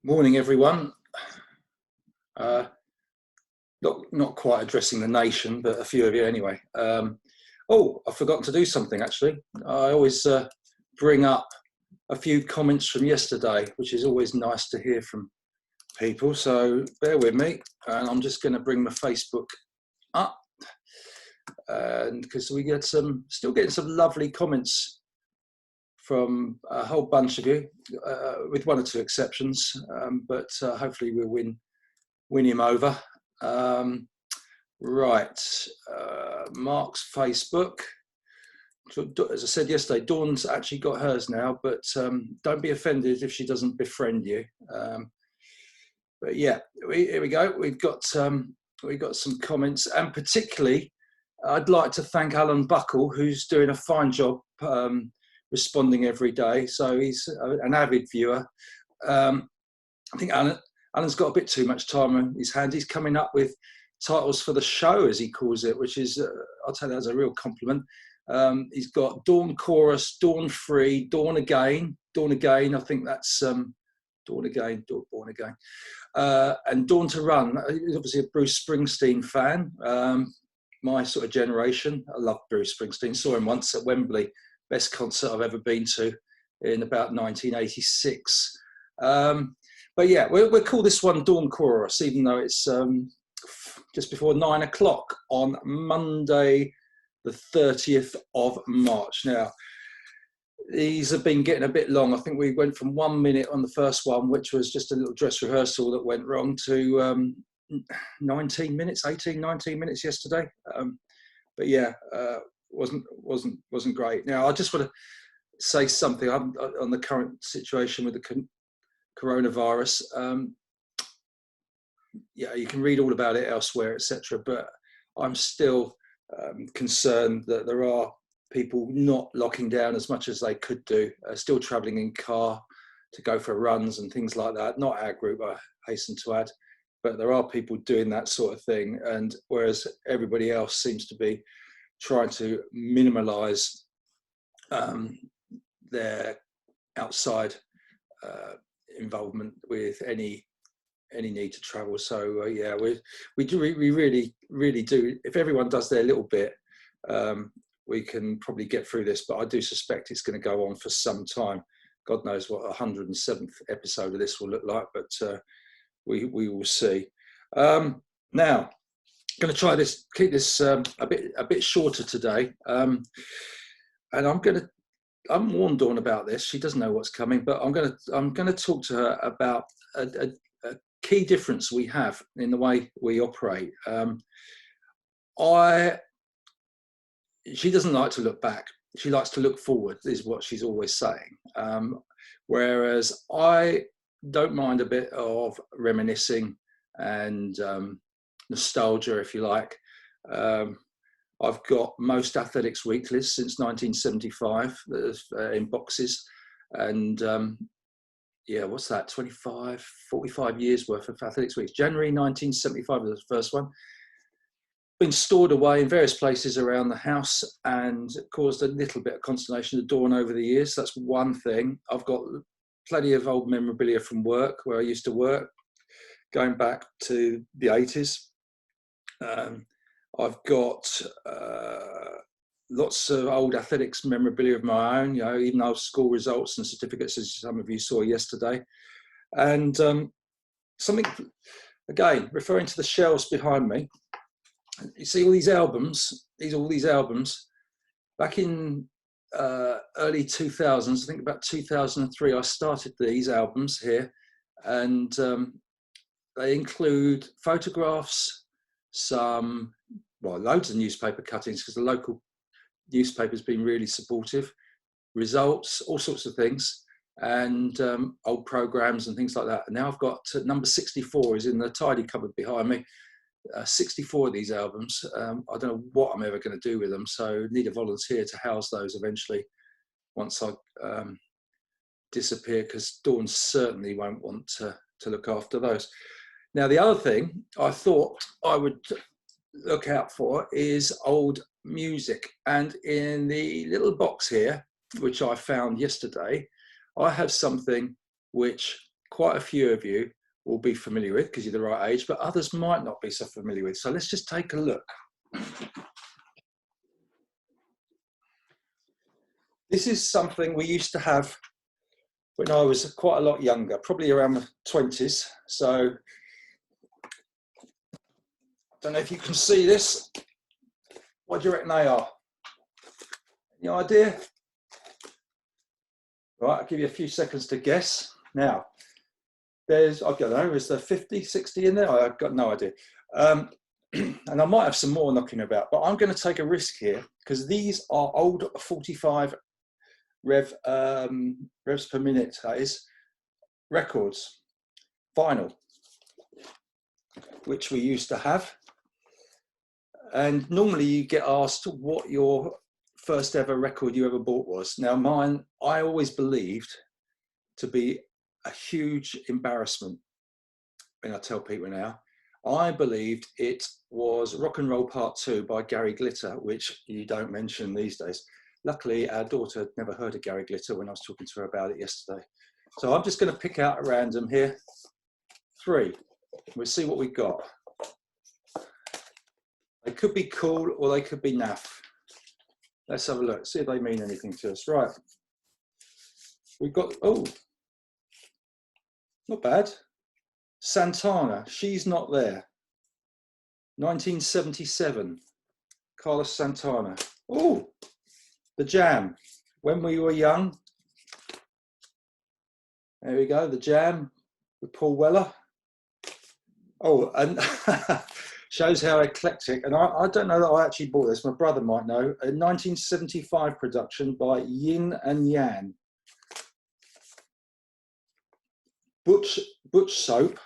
Morning, everyone. Uh, not quite addressing the nation, but a few of you anyway. Oh, I've forgotten to do something actually. I always bring up a few comments from yesterday, which is always nice to hear from people. So bear with me, and I'm just going to bring my Facebook up, and because we get still getting some lovely comments from a whole bunch of you, with one or two exceptions, but hopefully we'll win him over. Right, Mark's Facebook. As I said yesterday, Dawn's actually got hers now, but don't be offended if she doesn't befriend you. But yeah, here we go. We've got some comments, and particularly, I'd like to thank Alan Buckle, who's doing a fine job responding every day. So he's an avid viewer. I think Alan's got a bit too much time on his hands. He's coming up with titles for the show, as he calls it, which is, I'll take that as a real compliment. He's got Dawn Chorus, Dawn Free, Dawn Again. Dawn Again, I think that's Dawn Again, Born Again. And Dawn to Run. He's obviously a Bruce Springsteen fan. My sort of generation. I love Bruce Springsteen. Saw him once at Wembley. Best concert I've ever been to in about 1986. But yeah, we'll call this one Dawn Chorus, even though it's just before 9 o'clock on Monday, the 30th of March. Now, these have been getting a bit long. I think we went from 1 minute on the first one, which was just a little dress rehearsal that went wrong, to 19 minutes yesterday. But yeah, wasn't great. Now, I just want to say something on the current situation with the coronavirus. Yeah, you can read all about it elsewhere, etc. But I'm still concerned that there are people not locking down as much as they could do, still travelling in car to go for runs and things like that. Not our group, I hasten to add, but there are people doing that sort of thing. And whereas everybody else seems to be trying to minimalise their outside involvement with any need to travel. So yeah, we really do. If everyone does their little bit, we can probably get through this. But I do suspect it's going to go on for some time. God knows what 107th episode of this will look like, but we will see. Now, I'm going to try this, keep this a bit shorter today, and I'm warned Dawn about this. She doesn't know what's coming, but I'm going to talk to her about a key difference we have in the way we operate. She doesn't like to look back. She likes to look forward, is what she's always saying. Whereas I don't mind a bit of reminiscing and nostalgia, if you like. I've got most Athletics Weeklies since 1975 in boxes, and yeah, what's that, 45 years worth of Athletics Weeks. January 1975 was the first one. Been stored away in various places around the house and caused a little bit of consternation to Dawn over the years. That's one thing. I've got plenty of old memorabilia from work, where I used to work, going back to the 80s. I've got lots of old athletics memorabilia of my own, even old school results and certificates, as some of you saw yesterday. And something, again, referring to the shelves behind me, you see all these albums, back in early 2000s, I think about 2003, I started these albums here, and they include photographs, loads of newspaper cuttings, because the local newspaper's been really supportive, results, all sorts of things, and old programs and things like that. And now I've got number 64 is in the tidy cupboard behind me. 64 of these albums. I don't know what I'm ever going to do with them, so need a volunteer to house those eventually once I disappear, because Dawn certainly won't want to look after those. Now, the other thing I thought I would look out for is old music, and in the little box here, which I found yesterday, I have something which quite a few of you will be familiar with because you're the right age, but others might not be so familiar with. So let's just take a look. This is something we used to have when I was quite a lot younger, probably around the 20s. So I don't know if you can see this. What do you reckon they are? Any idea? Right, I'll give you a few seconds to guess. Now, there's, I don't know, is there 50, 60 in there? I've got no idea. And I might have some more knocking about, but I'm going to take a risk here because these are old 45 revs per minute, that is, records, vinyl, which we used to have. And normally you get asked what your first ever record you ever bought was. Now mine, I always believed to be a huge embarrassment when I tell people now. I believed it was Rock and Roll Part 2 by Gary Glitter, which you don't mention these days. Luckily, our daughter had never heard of Gary Glitter when I was talking to her about it yesterday. So I'm just going to pick out at random here 3. We'll see what we got. They could be cool or they could be naff. Let's have a look, see if they mean anything to us. Right. We've got, oh, not bad. Santana, She's Not There. 1977, Carlos Santana. Oh, The Jam, When We Were Young. There we go, The Jam with Paul Weller. Oh, and shows how eclectic. And I don't know that I actually bought this. My brother might know. A 1975 production by Yin and Yang. Butch Soap.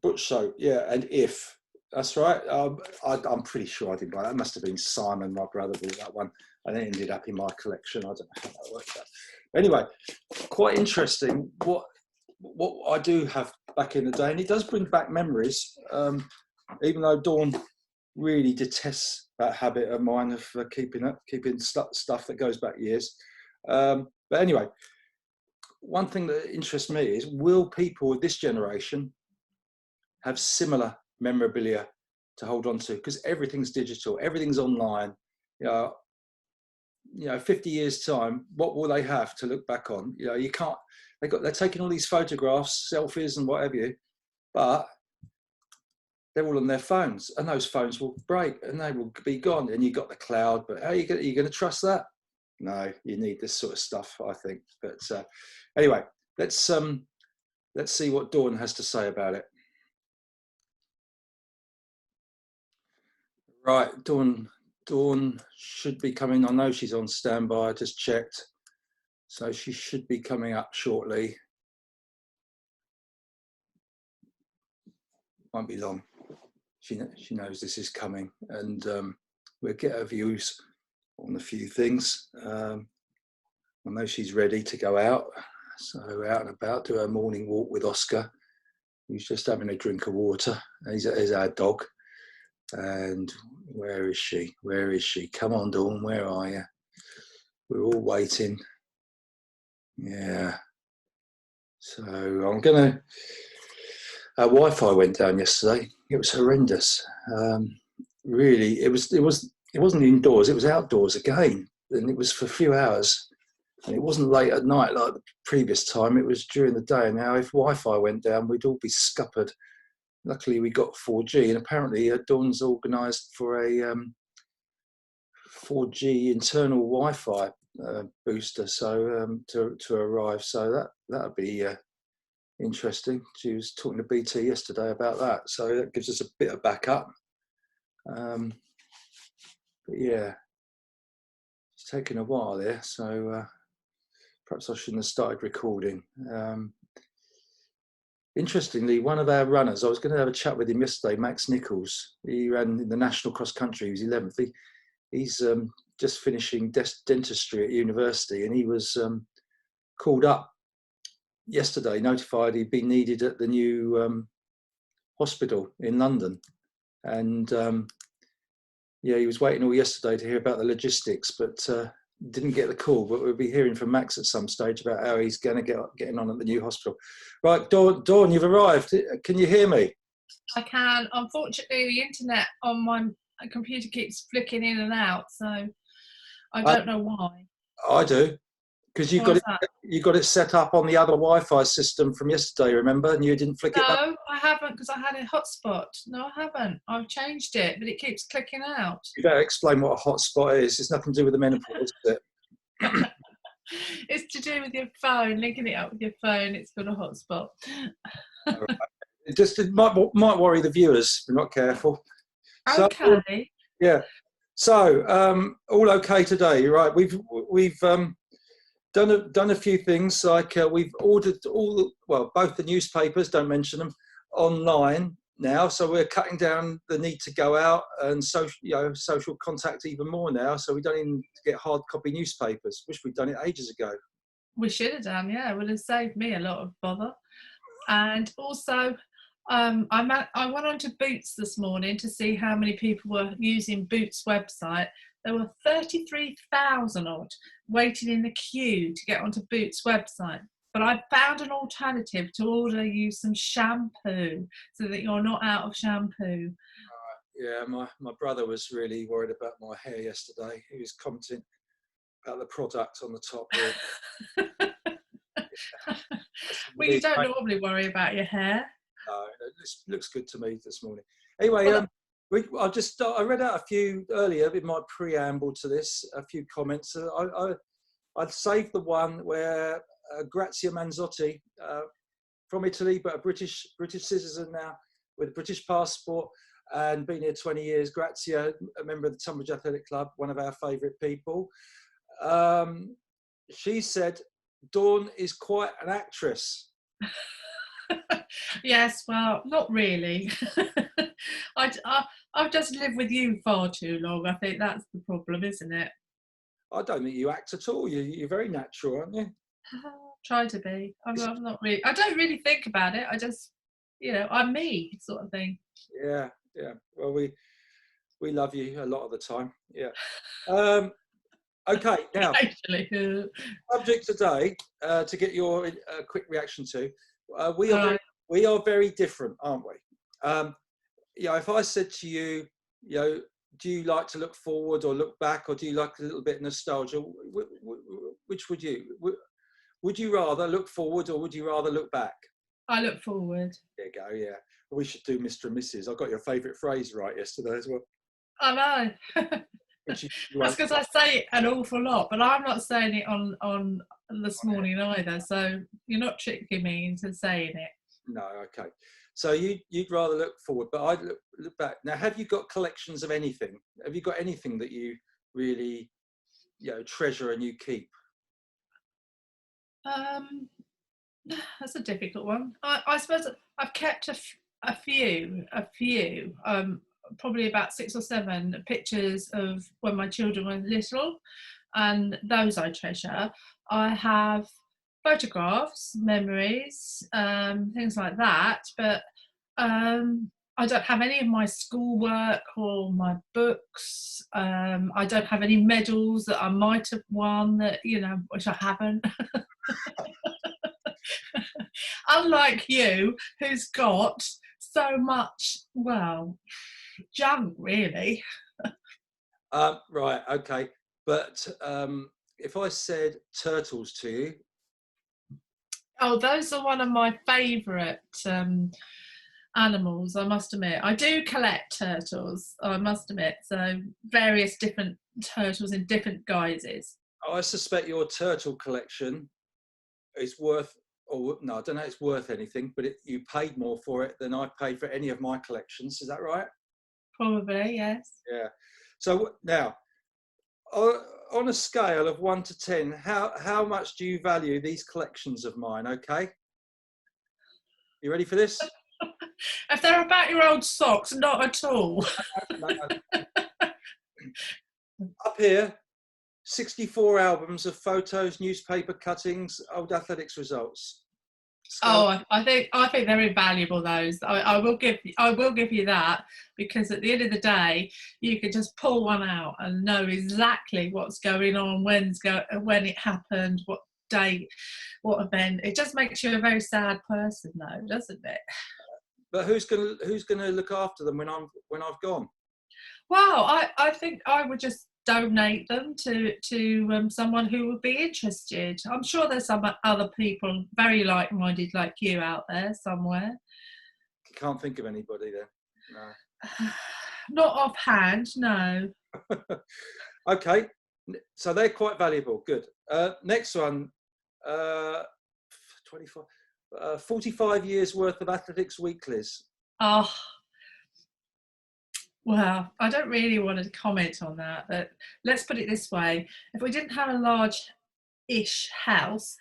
Butch Soap, yeah, and If. That's right. I'm pretty sure I did buy that. It must have been Simon, my brother, bought that one, and it ended up in my collection. I don't know how that worked out. Anyway, quite interesting what I do have back in the day, and it does bring back memories. Even though Dawn really detests that habit of mine of keeping stuff that goes back years. But anyway, one thing that interests me is, will people of this generation have similar memorabilia to hold on to? Because everything's digital, everything's online. You know, 50 years time, what will they have to look back on? You know, you can't. They're taking all these photographs, selfies, and whatever you, but they're all on their phones, and those phones will break and they will be gone. And you've got the cloud, but how are you going to trust that? No, you need this sort of stuff, I think. But anyway, let's see what Dawn has to say about it. Right, Dawn should be coming. I know she's on standby. I just checked, so she should be coming up shortly. Won't be long. She knows this is coming, and we'll get her views on a few things. I know she's ready to go out, so out and about, do her morning walk with Oscar, who's just having a drink of water. He's our dog. And where is she? Where is she? Come on, Dawn, where are you? We're all waiting. Yeah. So I'm gonna. Our Wi-Fi went down yesterday. It was horrendous. Really, it wasn't indoors. It was outdoors again, and it was for a few hours. And it wasn't late at night like the previous time. It was during the day. Now, if Wi-Fi went down, we'd all be scuppered. Luckily, we got 4G, and apparently Dawn's organised for a 4G internal Wi-Fi booster, so to arrive. So that'll be interesting. She was talking to BT yesterday about that, so that gives us a bit of backup. But yeah, it's taken a while there, so perhaps I shouldn't have started recording. Interestingly, one of our runners, I was going to have a chat with him yesterday, Max Nichols. He ran in the national cross country. He was 11th. He's just finishing dentistry at university, and he was called up yesterday, notified he'd been needed at the new hospital in London. And yeah, he was waiting all yesterday to hear about the logistics, but didn't get the call, but we'll be hearing from Max at some stage about how he's going to getting on at the new hospital. Right, Dawn, you've arrived. Can you hear me? I can. Unfortunately, the internet on my computer keeps flicking in and out, so I don't know why. I do, because you got it set up on the other Wi-Fi system from yesterday. Remember, and you didn't flick it back. No, I haven't, because I had a hotspot. No, I haven't. I've changed it, but it keeps clicking out. You better explain what a hotspot is. It's nothing to do with the menopause, is it? It's to do with your phone, linking it up with your phone. It's got a hotspot. It might worry the viewers if we're not careful. Okay. So, yeah. So all okay today, right? We've done a few things, like we've ordered both the newspapers, don't mention them, online now. So we're cutting down the need to go out and social contact even more now. So we don't even get hard copy newspapers. Wish we'd done it ages ago. We should have done, yeah. It would have saved me a lot of bother. And also, I went on to Boots this morning to see how many people were using Boots' website. There were 33,000 odd waiting in the queue to get onto Boots' website. But I found an alternative to order you some shampoo so that you're not out of shampoo. Yeah, my brother was really worried about my hair yesterday. He was commenting about the product on the top here. Well, you don't normally worry about your hair. No, it looks good to me this morning. Anyway, I read out a few earlier in my preamble to this, a few comments. I'd saved the one where Grazia Manzotti, from Italy, but a British citizen now with a British passport and been here 20 years. Grazia, a member of the Tunbridge Athletic Club, one of our favourite people. She said, Dawn is quite an actress. Yes, well, not really. I've just lived with you far too long. I think that's the problem, isn't it? I don't think you act at all. You're very natural, aren't you? Try to be. I'm not really. I don't really think about it. I just, I'm me, sort of thing. Yeah. Well, we love you a lot of the time. Yeah. Okay. Now, subject today to get your quick reaction to. We are very different, aren't we? If I said to you, do you like to look forward or look back, or do you like a little bit of nostalgia? Which would you? Would you rather look forward, or would you rather look back? I look forward. There you go. Yeah. We should do Mr. and Mrs. I got your favourite phrase right yesterday as well. I know. That's because I say it an awful lot, but I'm not saying it on this morning either. So you're not tricking me into saying it. No, okay. So you'd rather look forward, but I'd look back. Now, have you got collections of anything? Have you got anything that you really, treasure and you keep? That's a difficult one. I suppose I've kept a few, probably about 6 or 7 pictures of when my children were little, and those I treasure. I have photographs, memories, things like that, but I don't have any of my schoolwork or my books. I don't have any medals that I might have won that, which I haven't. Unlike you, who's got so much, junk, really. Right, okay. But if I said turtles to you? Oh, those are one of my favourite animals, I must admit. I do collect turtles, I must admit. So various different turtles in different guises. I suspect your turtle collection is worth, I don't know if it's worth anything, but you paid more for it than I paid for any of my collections. Is that right? Probably, yes. Yeah. So now, on a scale of 1 to 10, how much do you value these collections of mine? Okay. You ready for this? If they're about your old socks, not at all. No. Up here, 64 albums of photos, newspaper cuttings, old athletics results. Scale. Oh, I think they're invaluable. Those I will give you that, because at the end of the day, you can just pull one out and know exactly what's going on, when it happened, what date, what event. It just makes you a very sad person, though, doesn't it? But who's gonna look after them when I've gone? Well, I think I would just donate them to someone who would be interested. I'm sure there's some other people very like-minded like you out there somewhere. Can't think of anybody then. No. Not offhand, no. Okay, so they're quite valuable. Good. Next one, 25, 45 years worth of Athletics Weeklies. Oh, well, I don't really want to comment on that, but let's put it this way. If we didn't have a large-ish house,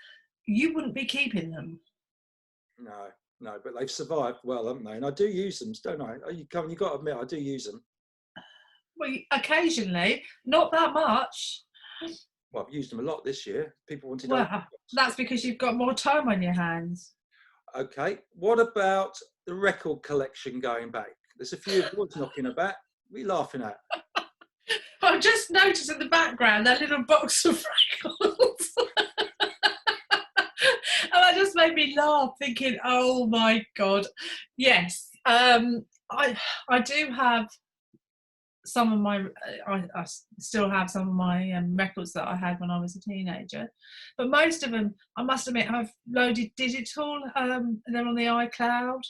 you wouldn't be keeping them. No, but they've survived well, haven't they? And I do use them, don't I? You got to admit, I do use them. Well, occasionally, not that much. Well, I've used them a lot this year. People wanted. Well, that's because you've got more time on your hands. Okay. What about the record collection going back? There's a few of yours knocking about. What are you laughing at? I've just noticed in the background that little box of records. And that just made me laugh, thinking, oh my God. Yes, I do have some of my, I still have some of my records that I had when I was a teenager. But most of them, I must admit, I've loaded digital. They're on the iCloud.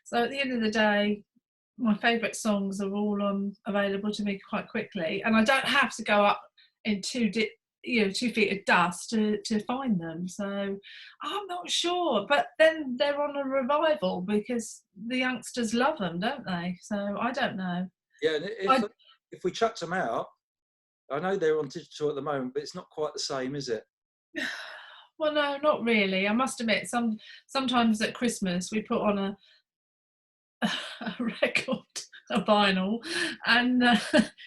So at the end of the day, my favourite songs are all available to me quite quickly, and I don't have to go up in 2 feet of dust to find them. So I'm not sure, but then they're on a revival because the youngsters love them, don't they? So I don't know. Yeah, and if we chucked them out, I know they're on digital at the moment, but it's not quite the same, is it? Well, no, not really. I must admit, sometimes at Christmas we put on a record, a vinyl, and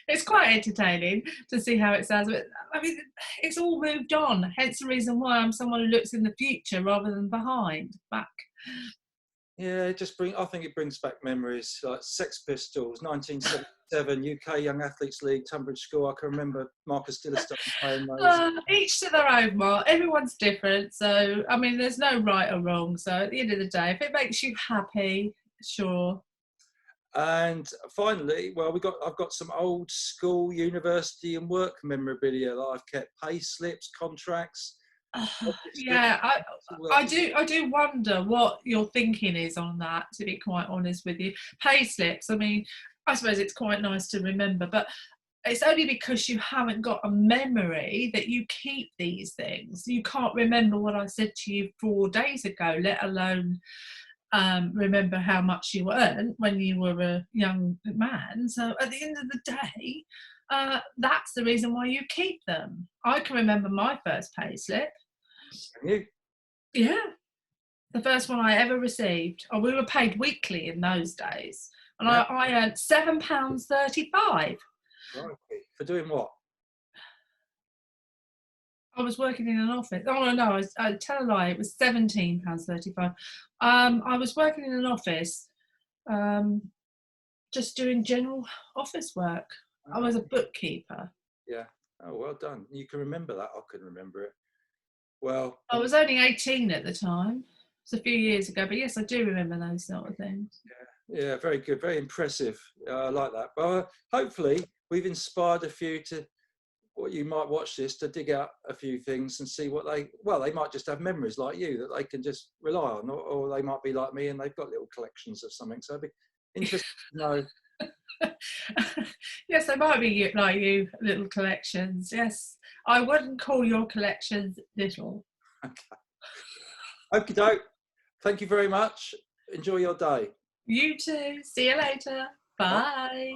it's quite entertaining to see how it sounds. But I mean, it's all moved on. Hence the reason why I'm someone who looks in the future rather than back. Yeah, I think it brings back memories like Sex Pistols, 1977, UK Young Athletes League, Tunbridge School. I can remember Marcus Dilleston playing those. Each to their own, Mark. Everyone's different. So, I mean, there's no right or wrong. So at the end of the day, if it makes you happy, sure. And finally, well, I've got some old school, university, and work memorabilia that I've kept: pay slips, contracts. Yeah, I do wonder what your thinking is on that, to be quite honest with you. Pay slips, I mean, I suppose it's quite nice to remember, but it's only because you haven't got a memory that you keep these things. You can't remember what I said to you 4 days ago, let alone remember how much you earned when you were a young man. So at the end of the day, that's the reason why you keep them. I can remember my first pay slip. Can you? Yeah, the first one I ever received. Oh, we were paid weekly in those days, and Yeah. I earned £7.35. Right. For doing what? I was working in an office. Oh no, I tell a lie. It was £17.35. I was working in an office, just doing general office work. I was a bookkeeper. Yeah. Oh, well done. You can remember that. I couldn't remember it. Well, I was only 18 at the time. It's a few years ago, but yes, I do remember those sort of things. yeah, very good, very impressive. I like that. But hopefully, we've inspired a few to what you might watch this to dig out a few things and see what they might just have memories like you that they can just rely on, or they might be like me and they've got little collections of something. So it'd be interesting to know. Yes, they might be like you, little collections. Yes, I wouldn't call your collections little. Okay, doke. Thank you very much. Enjoy your day. You too. See you later. Bye. Bye.